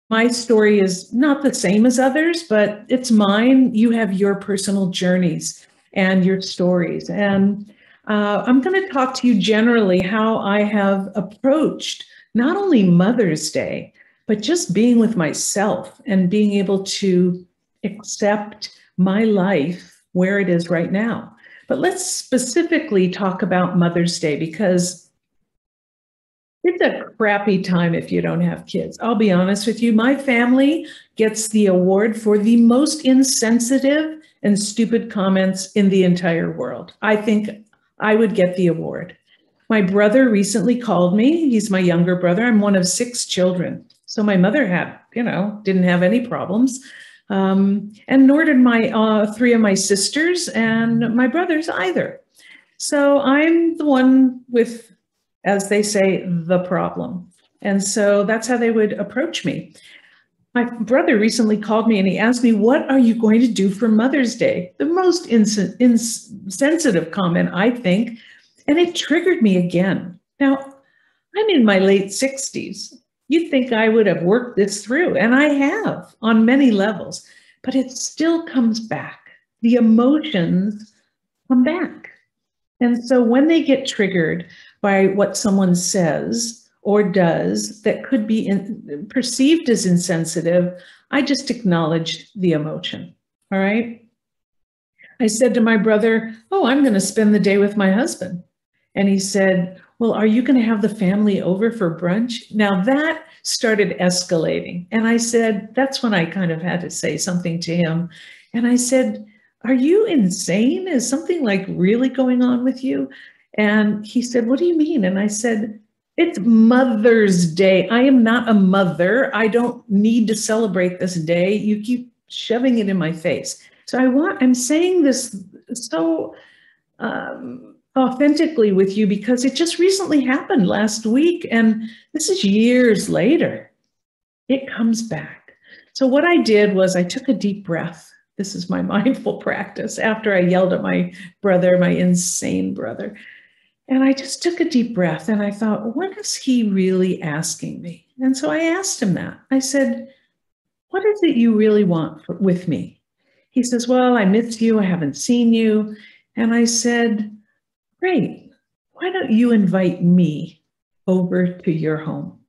My story is not the same as others, but it's mine. You have your personal journeys and your stories. And I'm going to talk to you generally how I have approached not only Mother's Day, but just being with myself and being able to accept my life where it is right now. But let's specifically talk about Mother's Day because it's a crappy time if you don't have kids. I'll be honest with you. My family gets the award for the most insensitive and stupid comments in the entire world. I think I would get the award. My brother recently called me. He's my younger brother. I'm one of 6 children. So my mother had, didn't have any problems. And nor did my 3 of my sisters and my brothers either. So I'm the one with, as they say, the problem. And so that's how they would approach me. My brother recently called me and he asked me, what are you going to do for Mother's Day? The most insensitive comment, I think. And it triggered me again. Now, I'm in my late 60s. You'd think I would have worked this through, and I have on many levels, but it still comes back. The emotions come back. And so when they get triggered by what someone says or does that could be perceived as insensitive, I just acknowledge the emotion, all right? I said to my brother, oh, I'm going to spend the day with my husband. And he said, well, are you going to have the family over for brunch? Now that started escalating. And I said, that's when I kind of had to say something to him. And I said, are you insane? Is something like really going on with you? And he said, what do you mean? And I said, it's Mother's Day. I am not a mother. I don't need to celebrate this day. You keep shoving it in my face. So I'm saying this so authentically with you because it just recently happened last week. And this is years later. It comes back. So what I did was I took a deep breath. This is my mindful practice after I yelled at my brother, my insane brother. And I just took a deep breath and I thought, what is he really asking me? And so I asked him that. I said, what is it you really want with me? He says, well, I miss you. I haven't seen you. And I said, great. Why don't you invite me over to your home?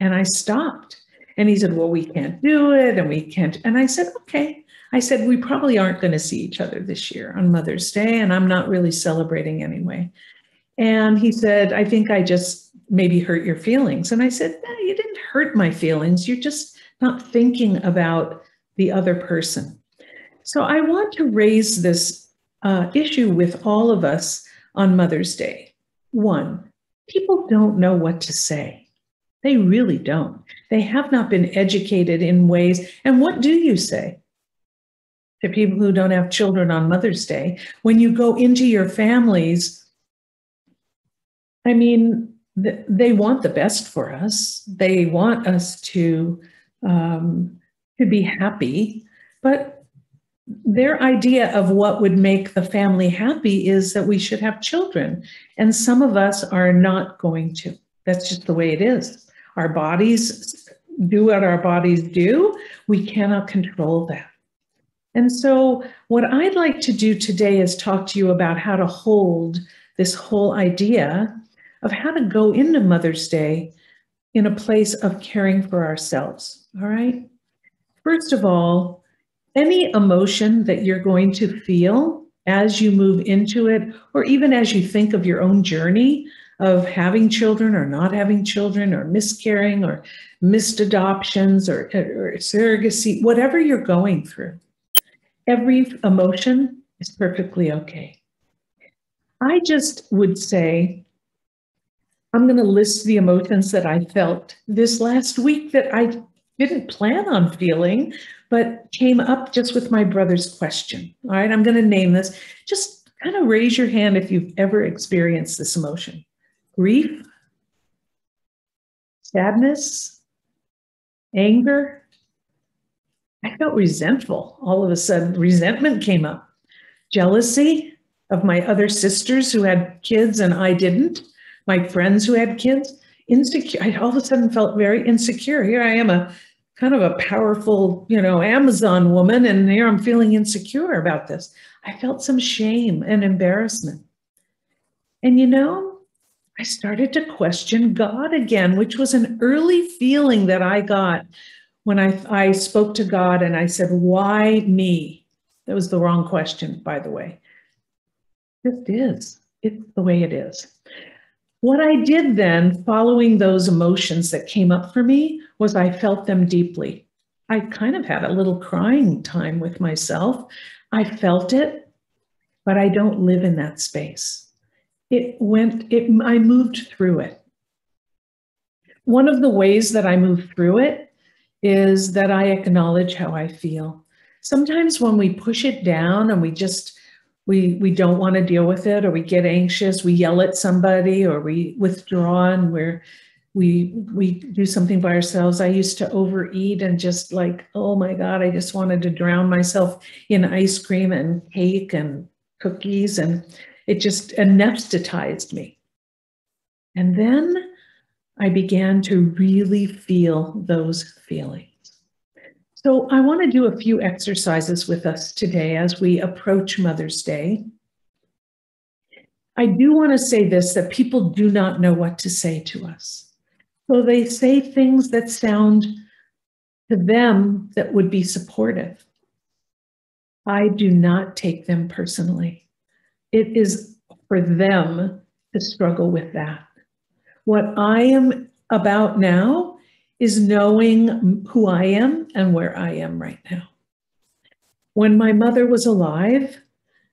And I stopped. And he said, well, we can't do it and we can't. And I said, okay. I said, we probably aren't going to see each other this year on Mother's Day, and I'm not really celebrating anyway. And he said, I think I just maybe hurt your feelings. And I said, no, you didn't hurt my feelings. You're just not thinking about the other person. So I want to raise this issue with all of us on Mother's Day. 1, people don't know what to say. They really don't. They have not been educated in ways. And what do you say to people who don't have children on Mother's Day? When you go into your families, I mean, they want the best for us. They want us to be happy, but their idea of what would make the family happy is that we should have children. And some of us are not going to. That's just the way it is. Our bodies do what our bodies do. We cannot control that. And so what I'd like to do today is talk to you about how to hold this whole idea of how to go into Mother's Day in a place of caring for ourselves, all right? First of all, any emotion that you're going to feel as you move into it, or even as you think of your own journey of having children or not having children or miscarrying or missed adoptions or surrogacy, whatever you're going through, every emotion is perfectly okay. I just would say, I'm going to list the emotions that I felt this last week that I didn't plan on feeling, but came up just with my brother's question. All right, I'm going to name this. Just kind of raise your hand if you've ever experienced this emotion. Grief, sadness, anger. I felt resentful. All of a sudden, resentment came up. Jealousy of my other sisters who had kids and I didn't. My friends who had kids. insecure. I all of a sudden felt very insecure. Here I am, a kind of a powerful, Amazon woman, and here I'm feeling insecure about this. I felt some shame and embarrassment. And I started to question God again, which was an early feeling that I got when I spoke to God and I said, why me? That was the wrong question, by the way. It is. It's the way it is. What I did then, following those emotions that came up for me, was I felt them deeply. I kind of had a little crying time with myself. I felt it, but I don't live in that space. I moved through it. One of the ways that I move through it is that I acknowledge how I feel. Sometimes when we push it down and we don't want to deal with it, or we get anxious, we yell at somebody, or we withdraw and we do something by ourselves. I used to overeat and just oh my God, I just wanted to drown myself in ice cream and cake and cookies, and it just anesthetized me. And then I began to really feel those feelings. So I want to do a few exercises with us today as we approach Mother's Day. I do want to say this, that people do not know what to say to us. So they say things that sound to them that would be supportive. I do not take them personally. It is for them to struggle with that. What I am about now is knowing who I am and where I am right now. When my mother was alive,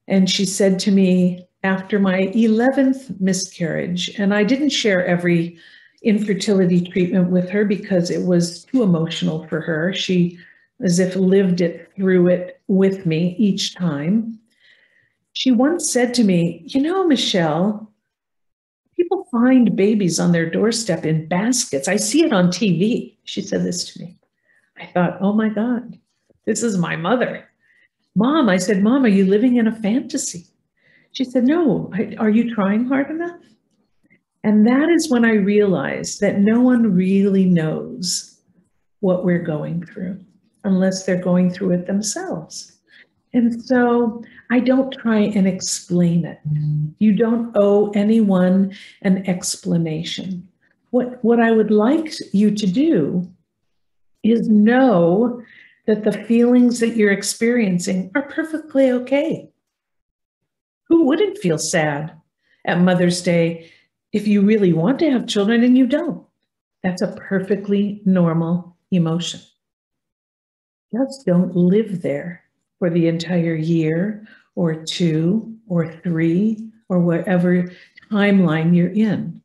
and she said to me after my 11th miscarriage, and I didn't share every infertility treatment with her because it was too emotional for her. She, as if lived it through it with me each time. She once said to me, Michelle, people find babies on their doorstep in baskets. I see it on TV. She said this to me. I thought, oh my God, this is my mother. Mom, I said, Mom, are you living in a fantasy? She said, no, are you trying hard enough? And that is when I realized that no one really knows what we're going through unless they're going through it themselves. And so I don't try and explain it. You don't owe anyone an explanation. What I would like you to do is know that the feelings that you're experiencing are perfectly okay. Who wouldn't feel sad at Mother's Day if you really want to have children and you don't? That's a perfectly normal emotion. Just don't live there for the entire year or 2 or 3 or whatever timeline you're in.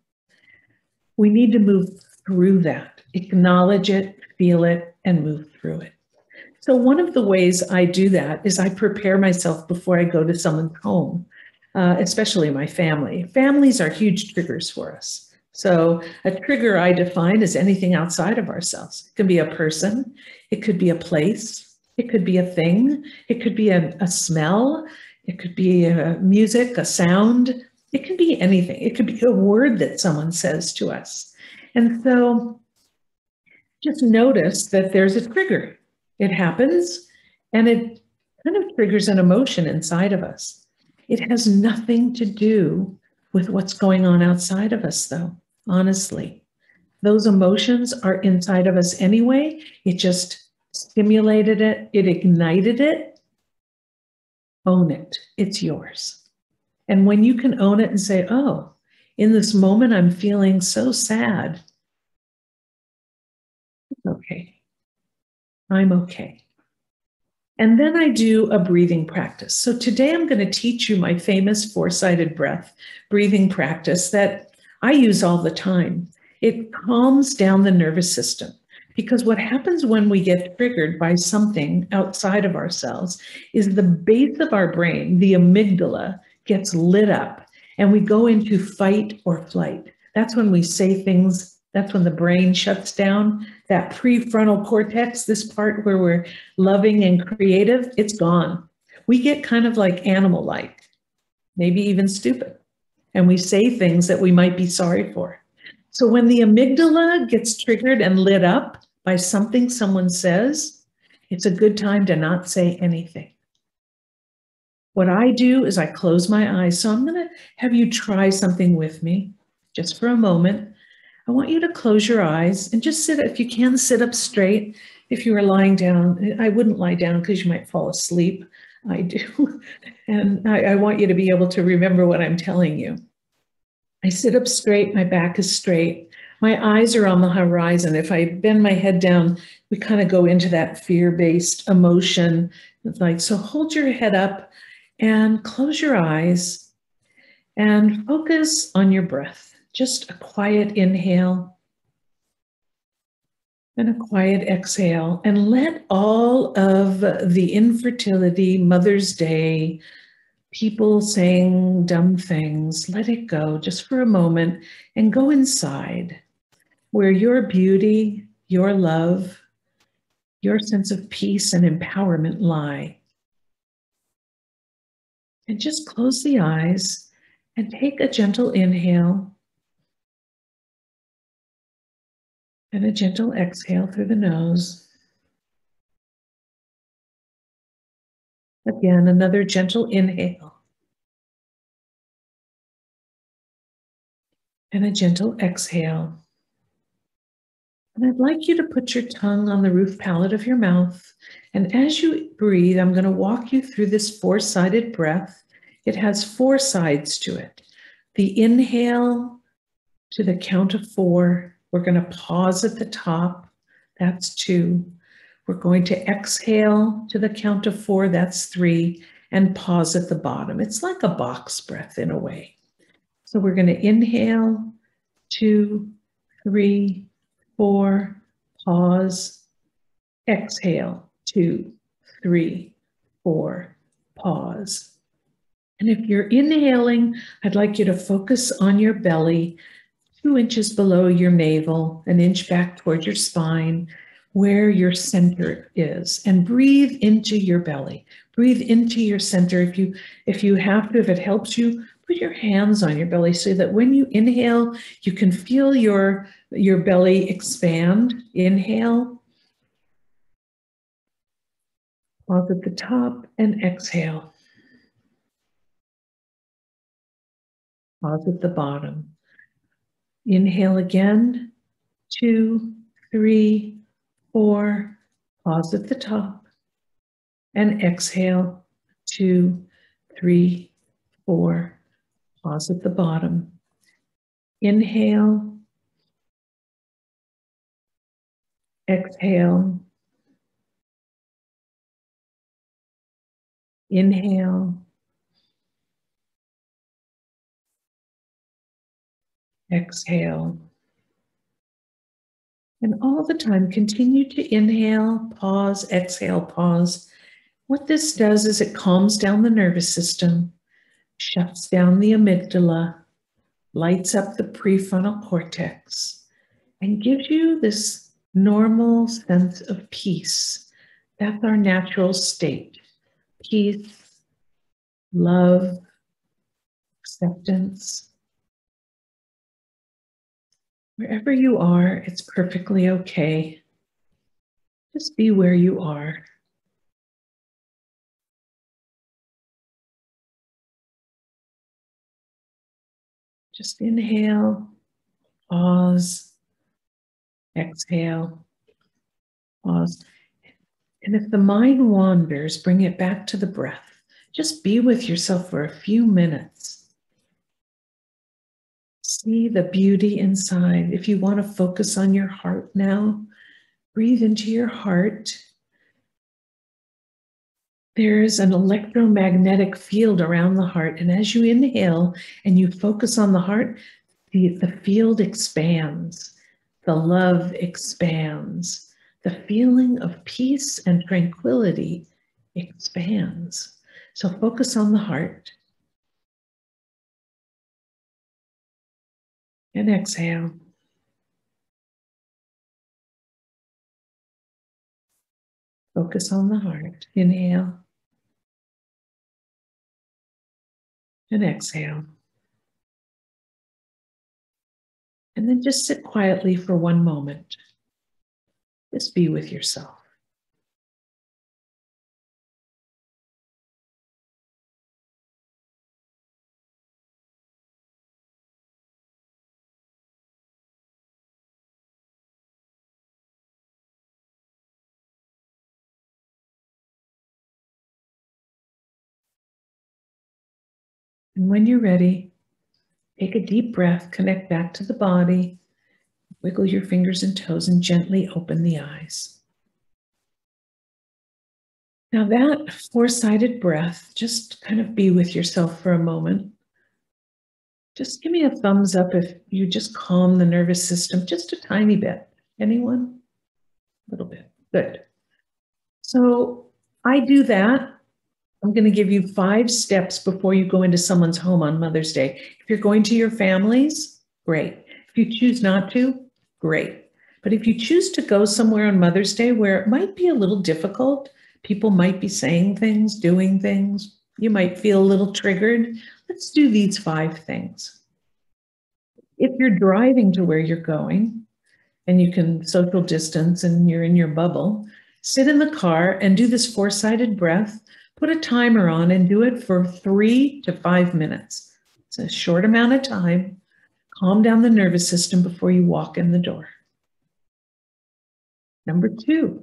We need to move through that, acknowledge it, feel it, and move through it. So one of the ways I do that is I prepare myself before I go to someone's home, especially my family. Families are huge triggers for us. So a trigger I define as anything outside of ourselves. It can be a person, it could be a place, it could be a thing, it could be a smell, it could be a music, a sound, it can be anything. It could be a word that someone says to us. And so just notice that there's a trigger. It happens and it kind of triggers an emotion inside of us. It has nothing to do with what's going on outside of us, though, honestly. Those emotions are inside of us anyway. It just stimulated it, it ignited it. Own it, it's yours. And when you can own it and say, oh, in this moment, I'm feeling so sad. It's okay. I'm okay. And then I do a breathing practice. So today I'm going to teach you my famous four-sided breath breathing practice that I use all the time. It calms down the nervous system. Because what happens when we get triggered by something outside of ourselves is the base of our brain, the amygdala, gets lit up and we go into fight or flight. That's when we say things, that's when the brain shuts down. That prefrontal cortex, this part where we're loving and creative, it's gone. We get kind of like animal-like, maybe even stupid. And we say things that we might be sorry for. So when the amygdala gets triggered and lit up by something someone says, it's a good time to not say anything. What I do is I close my eyes. So I'm going to have you try something with me just for a moment. I want you to close your eyes and just sit, if you can, sit up straight. If you were lying down, I wouldn't lie down because you might fall asleep. I do. And I want you to be able to remember what I'm telling you. I sit up straight, my back is straight. My eyes are on the horizon. If I bend my head down, we kind of go into that fear-based emotion. It's like, so hold your head up and close your eyes and focus on your breath. Just a quiet inhale and a quiet exhale, and let all of the infertility, Mother's Day, people saying dumb things, let it go just for a moment and go inside where your beauty, your love, your sense of peace and empowerment lie. And just close the eyes and take a gentle inhale and a gentle exhale through the nose. Again, another gentle inhale and a gentle exhale. And I'd like you to put your tongue on the roof palate of your mouth. And as you breathe, I'm going to walk you through this four-sided breath. It has four sides to it. The inhale to the count of four. We're going to pause at the top. That's 2. We're going to exhale to the count of 4. That's 3. And pause at the bottom. It's like a box breath in a way. So we're going to inhale, 2, 3, 4, pause, exhale, 2, 3, 4, pause. And if you're inhaling, I'd like you to focus on your belly, 2 inches below your navel, an inch back toward your spine, where your center is, and breathe into your belly. Breathe into your center. If you have to, if it helps you, put your hands on your belly so that when you inhale, you can feel your belly expand. Inhale, pause at the top, and exhale. Pause at the bottom. Inhale again, 2, 3, 4, pause at the top, and exhale, 2, 3, 4, pause at the bottom. Inhale, exhale, inhale, exhale. And all the time, continue to inhale, pause, exhale, pause. What this does is it calms down the nervous system, shuts down the amygdala, lights up the prefrontal cortex, and gives you this normal sense of peace. That's our natural state. Peace, love, acceptance. Wherever you are, it's perfectly okay. Just be where you are. Just inhale, pause, exhale, pause. And if the mind wanders, bring it back to the breath. Just be with yourself for a few minutes. See the beauty inside. If you want to focus on your heart now, breathe into your heart. There's an electromagnetic field around the heart. And as you inhale and you focus on the heart, the field expands. The love expands. The feeling of peace and tranquility expands. So focus on the heart. And exhale. Focus on the heart. Inhale. And exhale. And then just sit quietly for one moment. Just be with yourself. And when you're ready, take a deep breath, connect back to the body, wiggle your fingers and toes, and gently open the eyes. Now that four-sided breath, just kind of be with yourself for a moment. Just give me a thumbs up if you just calm the nervous system just a tiny bit. Anyone? A little bit. Good. So I do that. I'm going to give you 5 steps before you go into someone's home on Mother's Day. If you're going to your family's, great. If you choose not to, great. But if you choose to go somewhere on Mother's Day where it might be a little difficult, people might be saying things, doing things, you might feel a little triggered, let's do these 5 things. If you're driving to where you're going and you can social distance and you're in your bubble, sit in the car and do this 4-sided breath. Put a timer on and do it for 3 to 5 minutes. It's a short amount of time. Calm down the nervous system before you walk in the door. Number 2,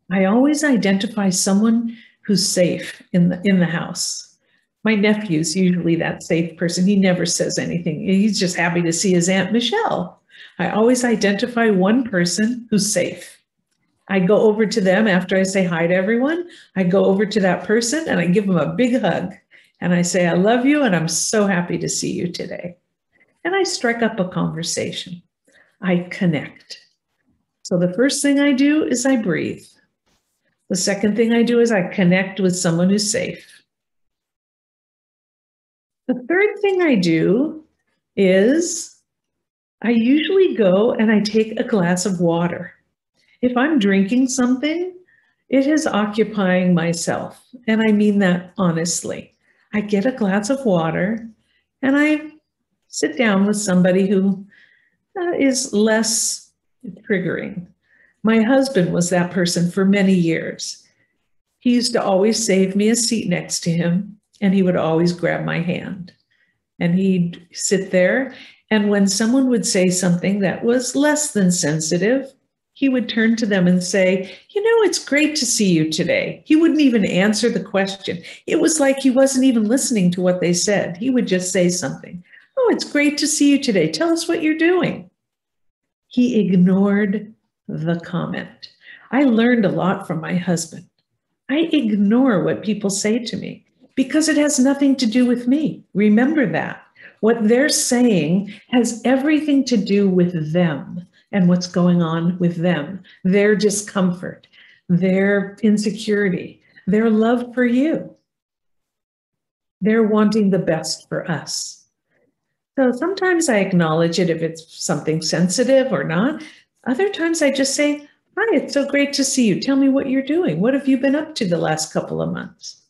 I always identify someone who's safe in the house. My nephew's usually that safe person. He never says anything. He's just happy to see his Aunt Michelle. I always identify one person who's safe. I go over to them after I say hi to everyone. I go over to that person and I give them a big hug. And I say, I love you and I'm so happy to see you today. And I strike up a conversation. I connect. So the first thing I do is I breathe. The second thing I do is I connect with someone who's safe. The third thing I do is I usually go and I take a glass of water. If I'm drinking something, it is occupying myself. And I mean that honestly. I get a glass of water and I sit down with somebody who is less triggering. My husband was that person for many years. He used to always save me a seat next to him and he would always grab my hand. And he'd sit there. And when someone would say something that was less than sensitive, he would turn to them and say, you know, it's great to see you today. He wouldn't even answer the question. It was like he wasn't even listening to what they said. He would just say something. Oh, it's great to see you today. Tell us what you're doing. He ignored the comment. I learned a lot from my husband. I ignore what people say to me because it has nothing to do with me. Remember that. What they're saying has everything to do with them and what's going on with them, their discomfort, their insecurity, their love for you. They're wanting the best for us. So sometimes I acknowledge it if it's something sensitive or not. Other times I just say, hi, it's so great to see you. Tell me what you're doing. What have you been up to the last couple of months?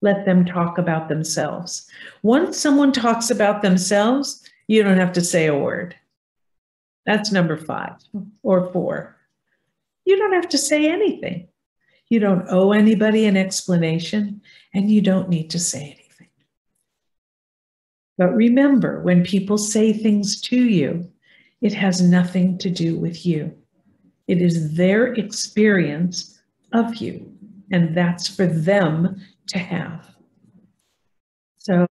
Let them talk about themselves. Once someone talks about themselves, you don't have to say a word. That's number 5 or 4. You don't have to say anything. You don't owe anybody an explanation, and you don't need to say anything. But remember, when people say things to you, it has nothing to do with you. It is their experience of you, and that's for them to have. So